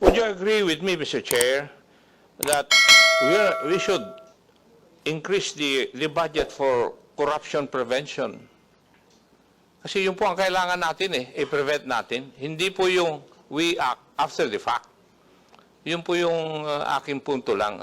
Would you agree with me, Mr. Chair, that we should increase the budget for corruption prevention? Kasi yun po ang kailangan natin i-prevent natin. Hindi po yung we act after the fact. Yun po yung aking punto lang.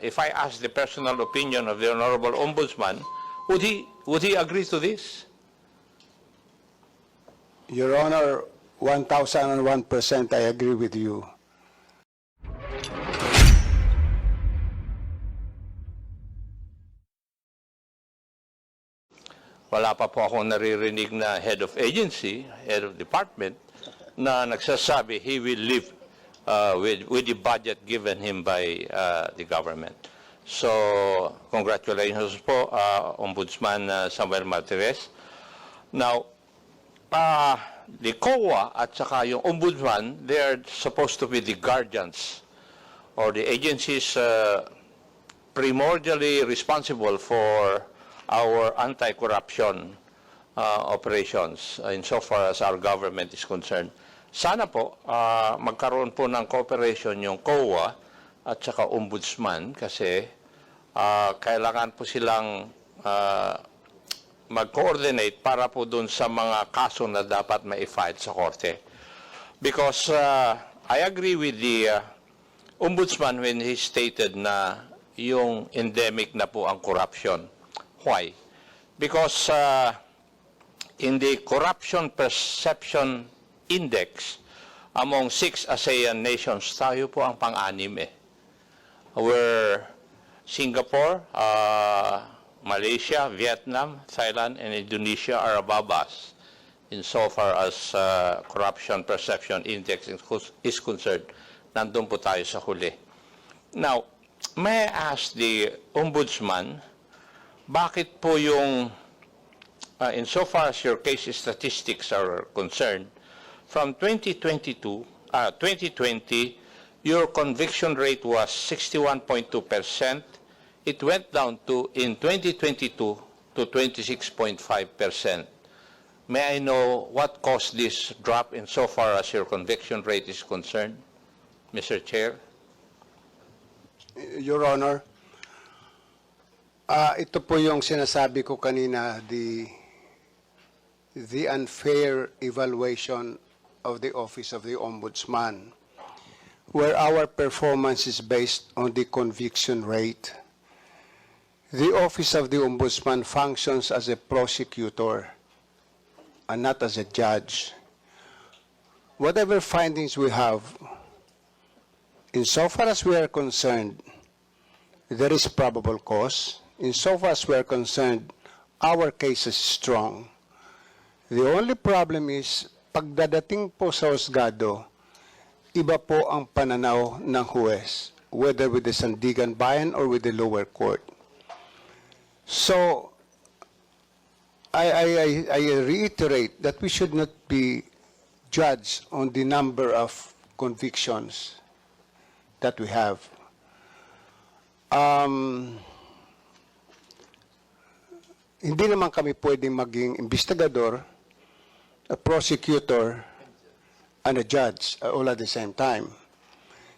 If I ask the personal opinion of the Honorable Ombudsman, would he agree to this? Your Honor, 1,001% I agree with you. Wala pa po akong naririnig na head of agency, head of department, na nagsasabi he will live with the budget given him by the government. So, congratulations po, Ombudsman Samuel Martires. Now, the COA at saka yung Ombudsman, they are supposed to be the guardians or the agencies primordially responsible for our anti-corruption operations insofar as our government is concerned. Sana po magkaroon po ng cooperation yung COA at saka Ombudsman kasi kailangan po silang mag-coordinate para po dun sa mga kaso na dapat ma-file sa korte. Because I agree with the Ombudsman when he stated na yung endemic na po ang corruption. Why? Because in the Corruption Perception Index, among 6 ASEAN nations, tayo po ang pang-anim where Singapore, Malaysia, Vietnam, Thailand, and Indonesia are above us insofar as Corruption Perception Index is concerned. Nandun po tayo sa huli. Now, may I ask the Ombudsman, bakit po yung, insofar as your case statistics are concerned, from 2020, your conviction rate was 61.2%. It went down to, in 2022, to 26.5%. May I know what caused this drop insofar as your conviction rate is concerned, Mr. Chair? Your Honor, ito po yung sinasabi ko kanina, the unfair evaluation of the Office of the Ombudsman, where our performance is based on the conviction rate. The Office of the Ombudsman functions as a prosecutor and not as a judge. Whatever findings we have, insofar as we are concerned, there is probable cause. Insofar as we are concerned, our case is strong. The only problem is, pagdadating po sa husgado, iba po ang pananaw ng huwes, whether with the Sandigan Bayan or with the lower court. So, I reiterate that we should not be judged on the number of convictions that we have. Hindi naman kami pwedeng maging investigador, a prosecutor, and a judge all at the same time.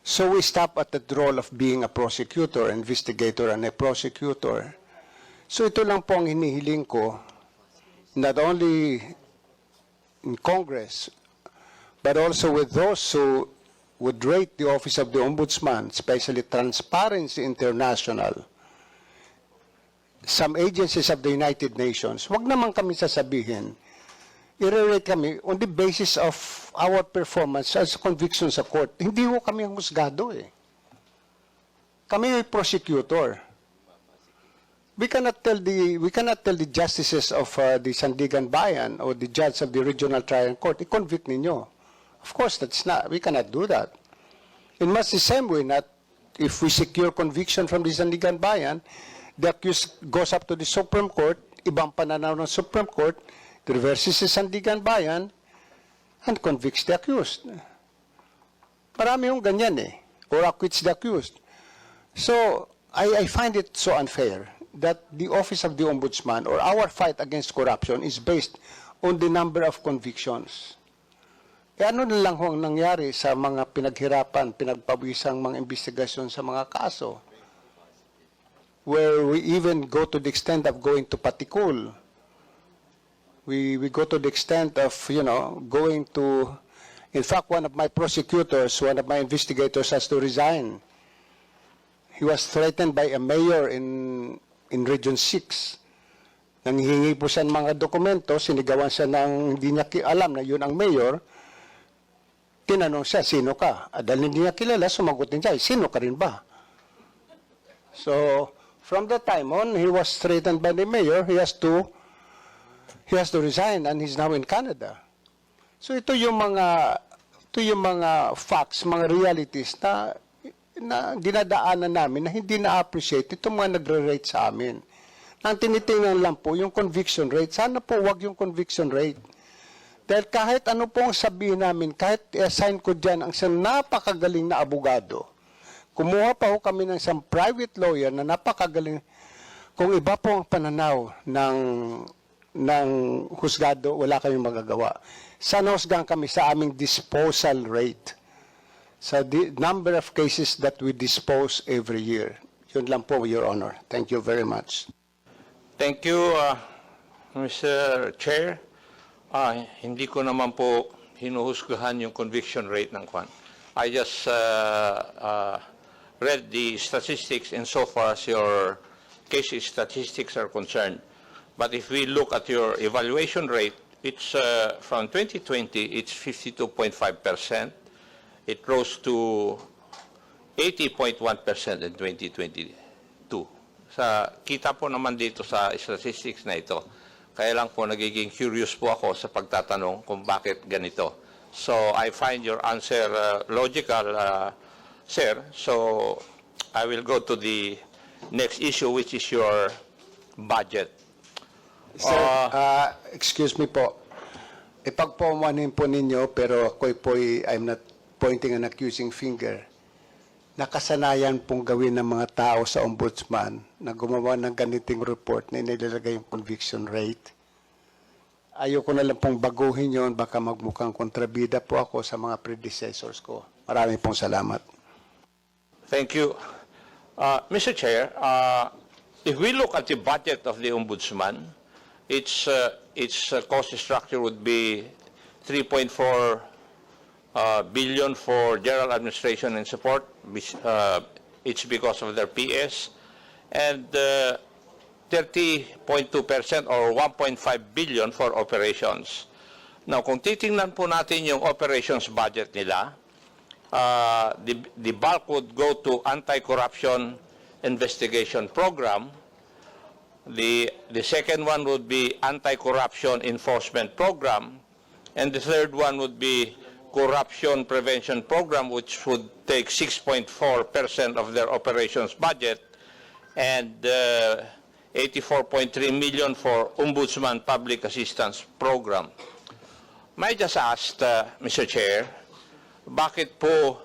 So we stop at the role of being a prosecutor, investigator, and a prosecutor. So ito lang po ang hinihiling ko, not only in Congress, but also with those who would rate the Office of the Ombudsman, especially Transparency International, some agencies of the United Nations, wag naman kami sasabihin, i-rate kami on the basis of our performance as conviction sa court. Hindi ho kami ang husgado Kami ay prosecutor. We cannot tell the justices of the Sandigan Bayan or the judge of the Regional Trial Court, i-convict ninyo. Of course, we cannot do that. In much the same way, not if we secure conviction from the Sandigan Bayan, the accused goes up to the Supreme Court, ibang pananaw ng Supreme Court, reverses the Sandigan Bayan, and convicts the accused. Marami yung ganyan or acquits the accused. So, I find it so unfair that the Office of the Ombudsman or our fight against corruption is based on the number of convictions. ano na lang ho ang nangyari sa mga pinaghirapan, pinagpawisang mga investigasyon sa mga kaso? Where we even go to the extent of going to Patikul. We go to the extent of, going to, in fact, one of my prosecutors, one of my investigators has to resign. He was threatened by a mayor in Region 6. Nanghihingi po siya ng mga dokumento, sinigawan siya ng hindi niya alam na yun ang mayor. Tinanong siya, sino ka? Dahil hindi niya kilala, sumagot din siya, sino ka rin ba? So, from that time on, he was threatened by the mayor, he has to resign and he's now in Canada. So ito yung mga facts, mga realities na dinadaanan namin na hindi na-appreciate itong mga nagre-rate sa amin. Ang tinitingnan lang po yung conviction rate. Sana po wag yung conviction rate. Dahil kahit ano po ang sabihin namin, kahit i-assign ko dyan ang isang napakagaling na abogado, kumuha pa ho kami ng isang private lawyer na napakagaling, kung iba po ang pananaw ng husgado, wala kaming magagawa. Sana husgahan kami sa aming disposal rate. Sa number of cases that we dispose every year. Yun lang po, Your Honor. Thank you very much. Thank you, Mr. Chair. Hindi ko naman po hinuhusgahan yung conviction rate ng Kwan. I just read the statistics insofar as your case statistics are concerned. But if we look at your evaluation rate, it's from 2020, it's 52.5%. It rose to 80.1% in 2022. Kita po naman dito sa statistics na ito. Kaya lang po nagiging curious po ako sa pagtatanong kung bakit ganito. So I find your answer logical, sir. So I will go to the next issue, which is your budget. Sir, excuse me po. Ipagpaumanin po ninyo, pero I'm not pointing an accusing finger. Nakasanayan pong gawin ng mga tao sa ombudsman na gumawa ng ganiting report na inilalagay yung conviction rate. Ayoko na lang pong baguhin yon, baka magmukhang kontrabida po ako sa mga predecessors ko. Maraming pong salamat. Thank you. Mr. Chair, if we look at the budget of the Ombudsman, its cost structure would be 3.4 billion for general administration and support, which it's because of their PS, and 30.2% or 1.5 billion for operations. Now, kung titingnan po natin yung operations budget nila, the bulk would go to anti-corruption investigation program. The second one would be anti-corruption enforcement program, and the third one would be corruption prevention program, which would take 6.4% of their operations budget, and 84.3 million for Ombudsman Public Assistance Program. May I just ask, Mr. Chair, bakit po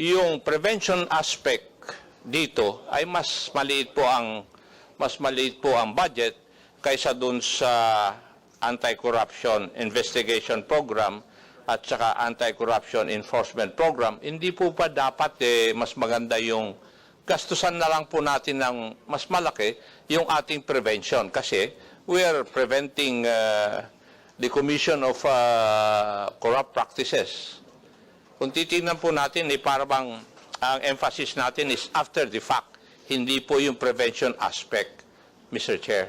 yung prevention aspect dito ay mas maliit po ang budget kaysa dun sa anti-corruption investigation program at saka anti-corruption enforcement program? Hindi po pa dapat mas maganda yung gastusan na lang po natin ng mas malaki yung ating prevention, kasi we are preventing the commission of corrupt practices. Kung titingnan po natin, parang ang emphasis natin is after the fact, hindi po yung prevention aspect, Mr. Chair.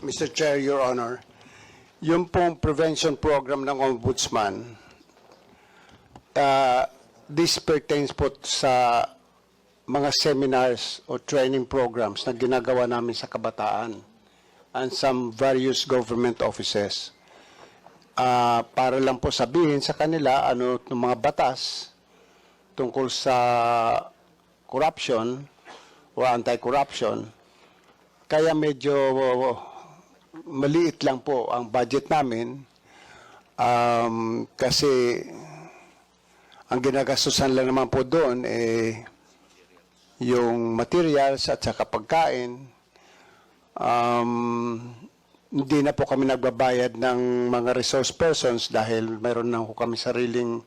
Mr. Chair, Your Honor, yung pong prevention program ng Ombudsman, this pertains po sa mga seminars o training programs na ginagawa namin sa kabataan and some various government offices. Para lang po sabihin sa kanila ano ng mga batas tungkol sa corruption o anti-corruption. Kaya medyo maliit lang po ang budget namin kasi ang ginagastusan lang naman po doon yung materials at saka pagkain. hindi na po kami nagbabayad ng mga resource persons dahil mayroon na po kami sariling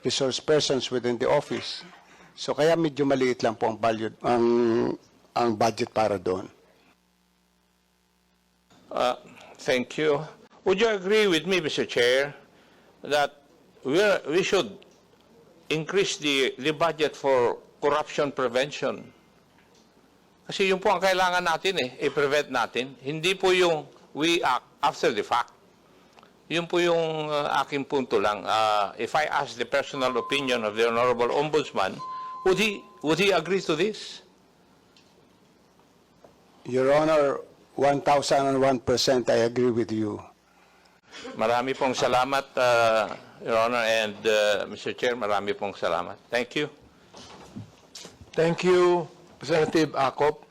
resource persons within the office. So kaya medyo maliit lang po ang value, ang budget para doon. Thank you. Would you agree with me, Mr. Chair, that we should increase the budget for corruption prevention? Kasi yun po ang kailangan natin i-prevent natin. Hindi po yung we act after the fact. Yun po yung aking punto lang. If I ask the personal opinion of the Honorable Ombudsman, would he agree to this? Your Honor, 1,001% I agree with you. Marami pong salamat, Your Honor, and Mr. Chair, marami pong salamat. Thank you. Thank you, Representative Acop.